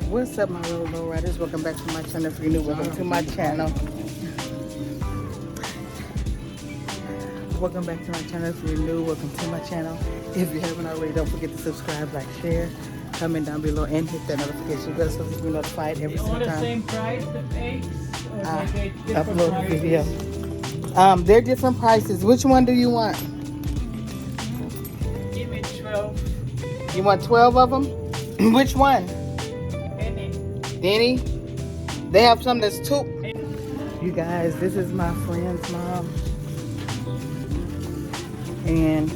What's up, my little low riders? Welcome back to my channel. If you're new, welcome to my channel. Welcome back to my channel. If you're new, welcome to my channel. If you haven't already, don't forget to subscribe, like, share, comment down below, and hit that notification bell so that you're notified every single time. All the same price, the eggs? Or they Upload a video. prices? They're different prices. Which one do you want? Give me 12. You want 12 of them? Which one? Any. Denny? They have some that's two. You guys, this is my friend's mom. And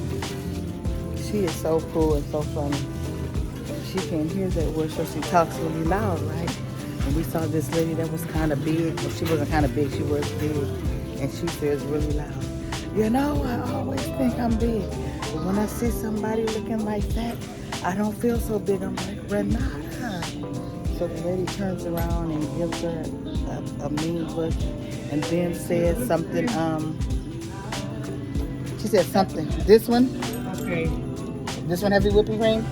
she is so cool and so funny. She came here that way, so she talks really loud, right? And we saw this lady that was kind of big. Well, she wasn't kind of big, she was big. And she says really loud, you know, I always think I'm big. But when I see somebody looking like that, I don't feel so big. I'm like, Renata. So the lady turns around and gives her a mean look and then says something, she said something. This one? Okay. This one heavy whipping cream?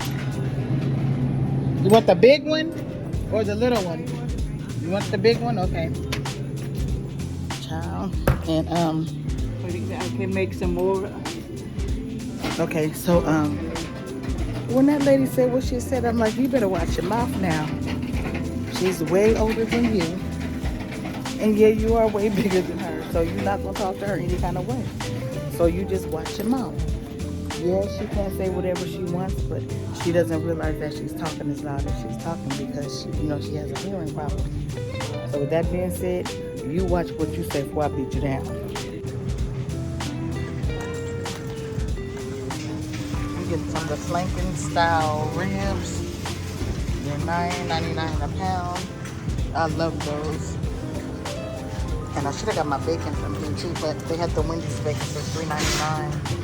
You want the big one or the little one? You want the big one? Okay. Child. And I can make some more. okay, so when that lady said what she said, I'm like, you better watch your mouth now. She's way older than you. And yeah, you are way bigger than her. So you're not gonna talk to her any kind of way. So you just watch your mouth. Yeah, she can't say whatever she wants, but she doesn't realize that she's talking as loud as she's talking because she, you know, she has a hearing problem. So with that being said, you watch what you say before I beat you down. You get some of the flanking style ribs. They're $9.99 a pound. I love those. And I should have got my bacon from here too, but they had the Wendy's bacon for $3.99.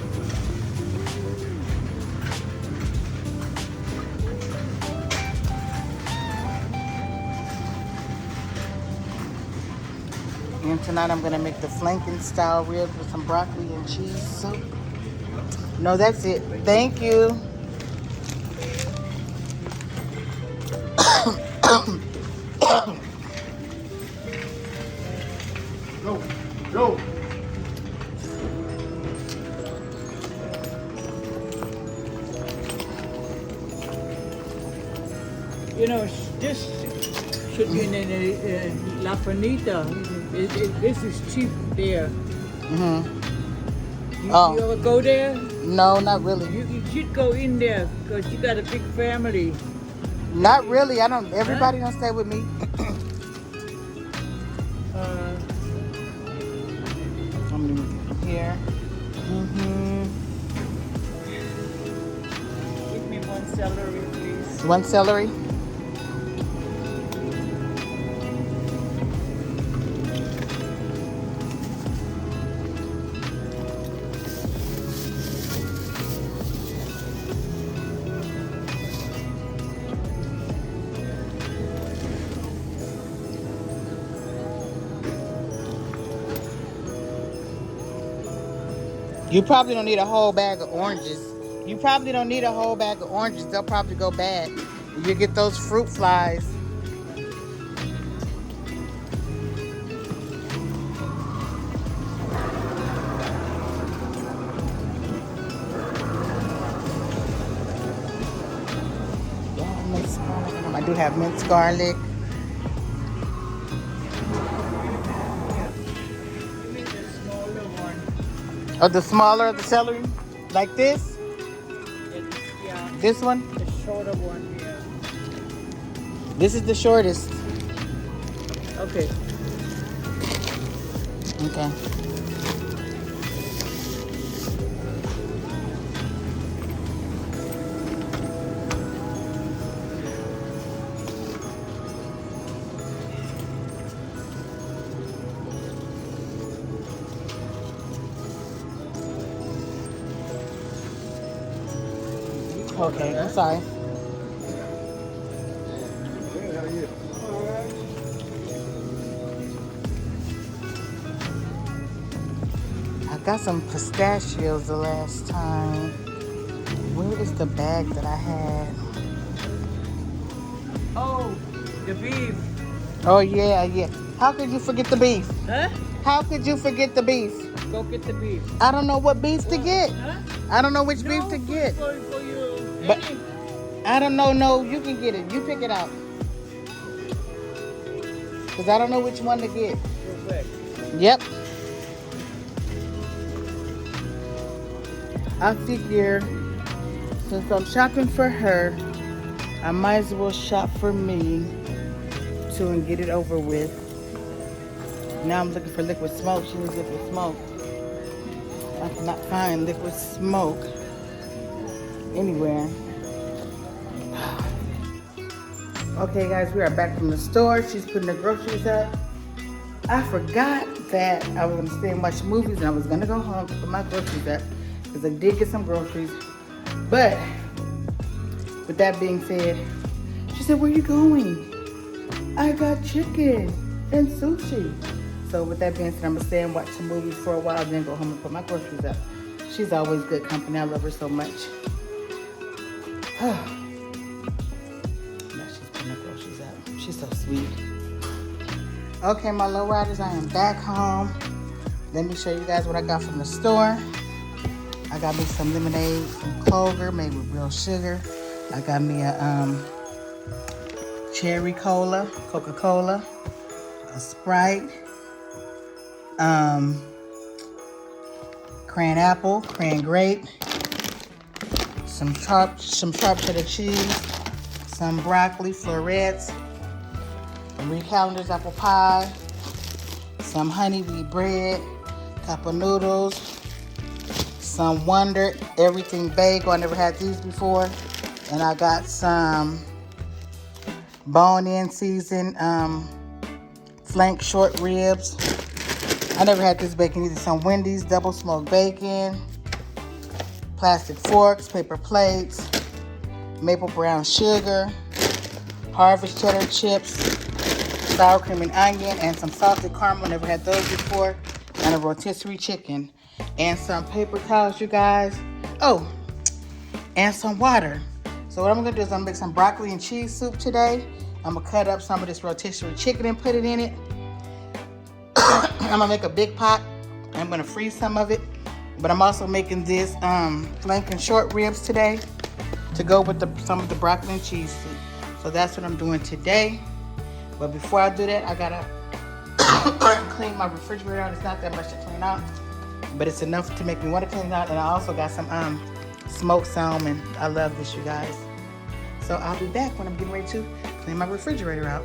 And tonight I'm gonna make the flanking style ribs with some broccoli and cheese soup. No, that's it. Thank you. Go, go. You know, this should be in La Fanita. This is cheap there. Mm-hmm. You Oh. ever go there? No, not really. You should go in there because you got a big family. Not really. I don't. Everybody don't stay with me. I'm here. Mm-hmm. Give me one celery, please. One celery. You probably don't need a whole bag of oranges. You probably don't need a whole bag of oranges. They'll probably go bad. You get those fruit flies. Yeah, minced garlic. I do have minced garlic. Give me the smaller one. Oh, the smaller of the celery? Like this? Yeah, This one? the shorter one, yeah. This is the shortest. Okay. Okay. Okay, I'm sorry. I got some pistachios the last time. Where is the bag that I had? Oh, the beef. Oh, yeah, yeah. How could you forget the beef? Huh? How could you forget the beef? Go get the beef. I don't know what beef to What? get. Huh? I don't know which beef No, to get. for you. But Any. I don't know. No, you can get it. You pick it out. Because I don't know which one to get. Perfect. Yep. I figure since I'm shopping for her, I might as well shop for me too and get it over with. Now I'm looking for liquid smoke. She needs liquid smoke. I cannot find liquid smoke anywhere. Okay guys, we are back from the store. She's putting the groceries up. I forgot that I was gonna stay and watch movies and I was gonna go home to put my groceries up because I did get some groceries. But with that being said, she said, where you going? I got chicken and sushi. So with that being said, I'm gonna stay and watch some movies for a while, then go home and put my groceries up. She's always good company. I love her so much. Now she's putting her groceries up. She's so sweet. Okay, my low riders, I am back home. Let me show you guys what I got from the store. I got me some lemonade from Kroger made with real sugar. I got me a cherry cola, Coca-Cola, a Sprite, cran apple, cran grape, some sharp cheddar cheese, some broccoli florets, Marie Callender's apple pie, some honey wheat bread, cup of noodles, some Wonder Everything Bagel. I never had these before. And I got some bone-in seasoned flank short ribs. I never had this bacon either. Some Wendy's double smoked bacon, plastic forks, paper plates, maple brown sugar, Harvest cheddar chips, sour cream and onion, and some salted caramel. Never had those before. And a rotisserie chicken. And some paper towels, you guys. Oh, and some water. So what I'm gonna do is I'm gonna make some broccoli and cheese soup today. I'm gonna cut up some of this rotisserie chicken and put it in it. I'm gonna make a big pot. I'm gonna freeze some of it. But I'm also making this flank and short ribs today to go with some of the broccoli and cheese soup. So that's what I'm doing today. But before I do that, I gotta clean my refrigerator out. It's not that much to clean out, but it's enough to make me want to clean it out. And I also got some smoked salmon. I love this, you guys. So I'll be back when I'm getting ready to clean my refrigerator out.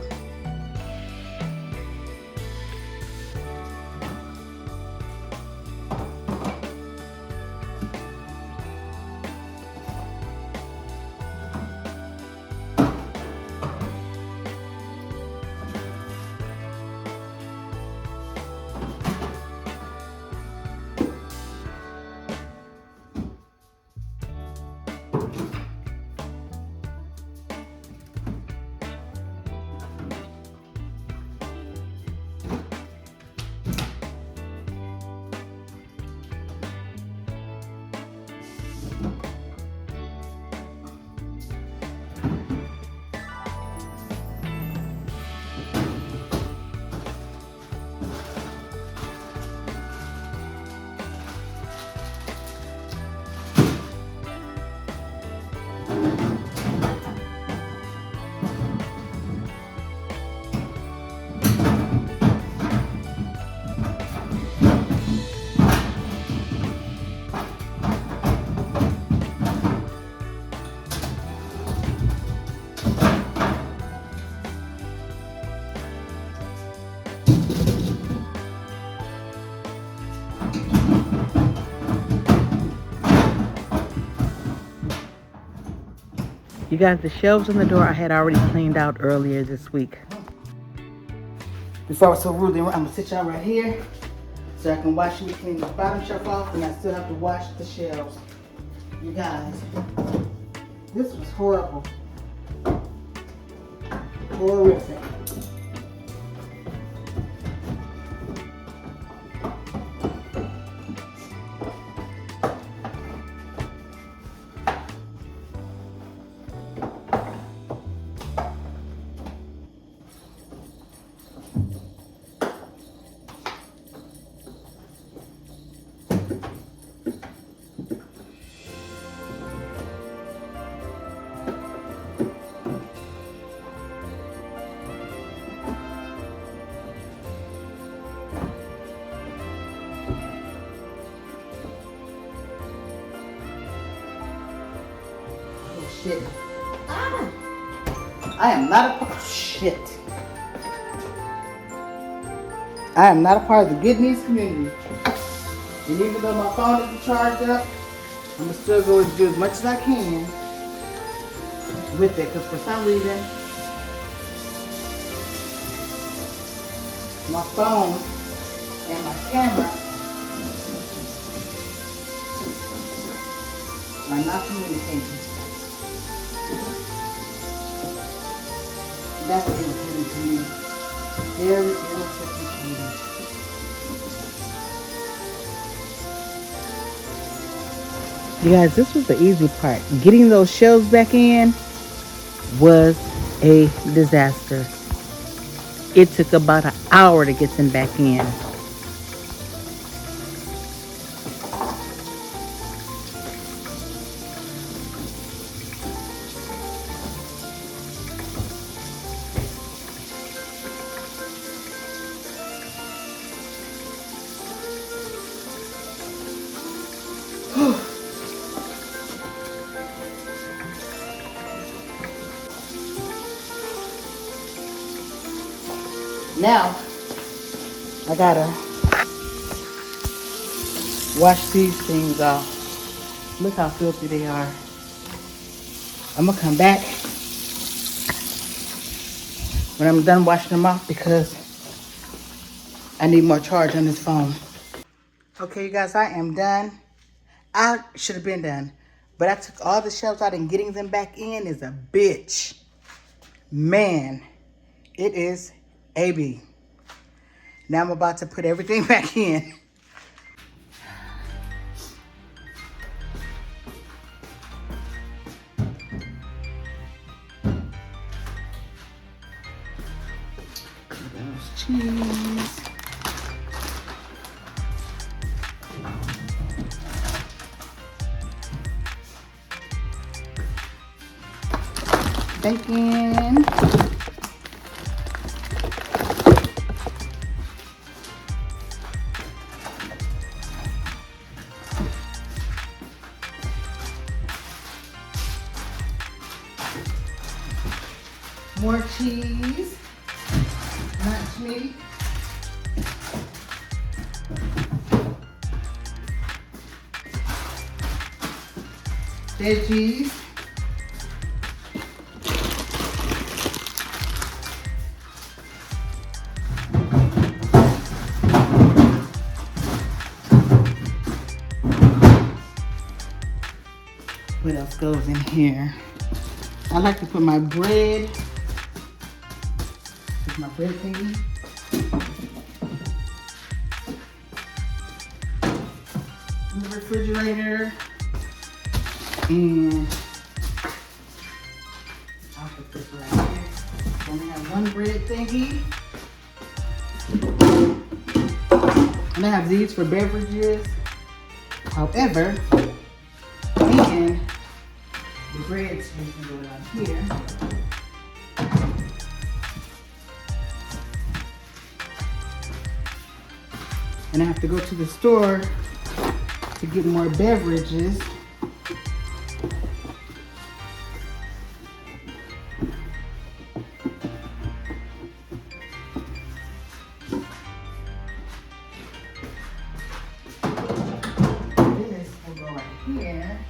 You guys, the shelves on the door I had already cleaned out earlier this week. Before I was so rude, I'm gonna sit y'all right here so I can wash and clean the bottom shelf off, and I still have to wash the shelves. You guys, this was horrible. Horrific. shit. Ah. I am not a shit. I am not a part of the good news community. And even though my phone isn't charged up, I'm gonna still go and do as much as I can with it, because for some reason my phone and my camera are not communicating. That's irritating to me. Very irritating to me. You guys, this was the easy part. Getting those shelves back in was a disaster. It took about an hour to get them back in. Now, I gotta wash these things off. Look how filthy they are. I'm gonna come back when I'm done washing them off because I need more charge on this phone. Okay, you guys, I am done. I should have been done, but I took all the shelves out and getting them back in is a bitch. Man, it is AB. Now I'm about to put everything back in. There's cheese. Bacon. More cheese, lunch meat, veggies, what else goes in here? I like to put my bread. My bread thingy. In the refrigerator. And I'll put this right here. Then I have one bread thingy. And I have these for beverages. However, and the breads can go down here. And I have to go to the store to get more beverages. This will go right here.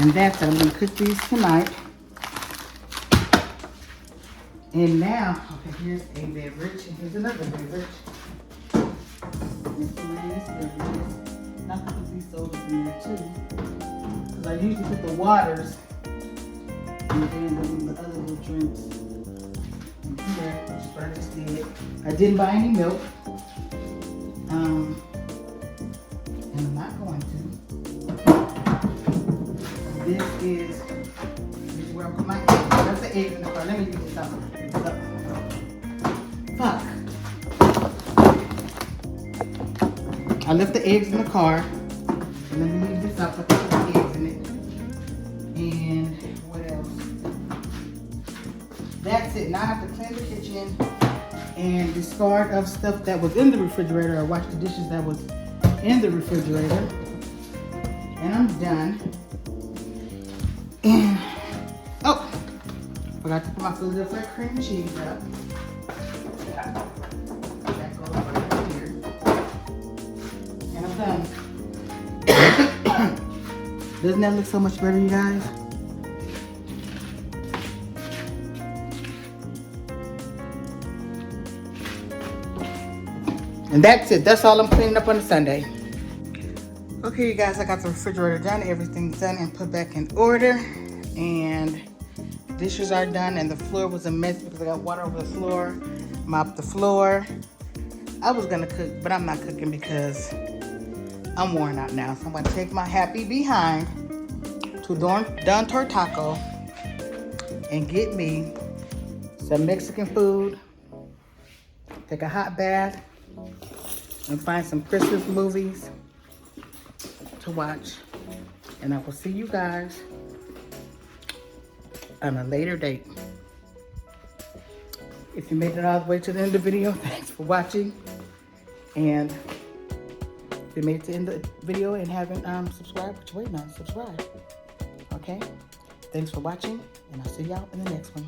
And that's it. I'm going to cook these tonight. And now, okay, here's a beverage. And here's another beverage. Miscellaneous beverages. And I'll put these sodas in there too. Because I usually put the waters and then the other little drinks in here, which is what I just did. I didn't buy any milk. And I'm not going to. This is where I put my eggs. That's the eggs in the car. Let me use this up. Fuck. I left the eggs in the car. And let me leave this up. I put the eggs in it. And what else? that's it. Now I have to clean the kitchen and discard of stuff that was in the refrigerator or wash the dishes that was in the refrigerator. And I'm done. And, oh, forgot to put my Philadelphia cream cheese up. That goes right here. And I'm done. Doesn't that look so much better, you guys? And that's it. That's all I'm cleaning up on a Sunday. Okay, you guys, I got the refrigerator done. Everything's done and put back in order. And dishes are done. And the floor was a mess because I got water over the floor. Mopped the floor. I was going to cook, but I'm not cooking because I'm worn out now. So I'm going to take my happy behind to Don Tortaco and get me some Mexican food. Take a hot bath. And find some Christmas movies to watch. And I will see you guys on a later date. If you made it all the way to the end of the video, thanks for watching. And if you made it to the end of the video and haven't subscribed, what you waiting on? Subscribe. Okay? Thanks for watching, and I'll see y'all in the next one.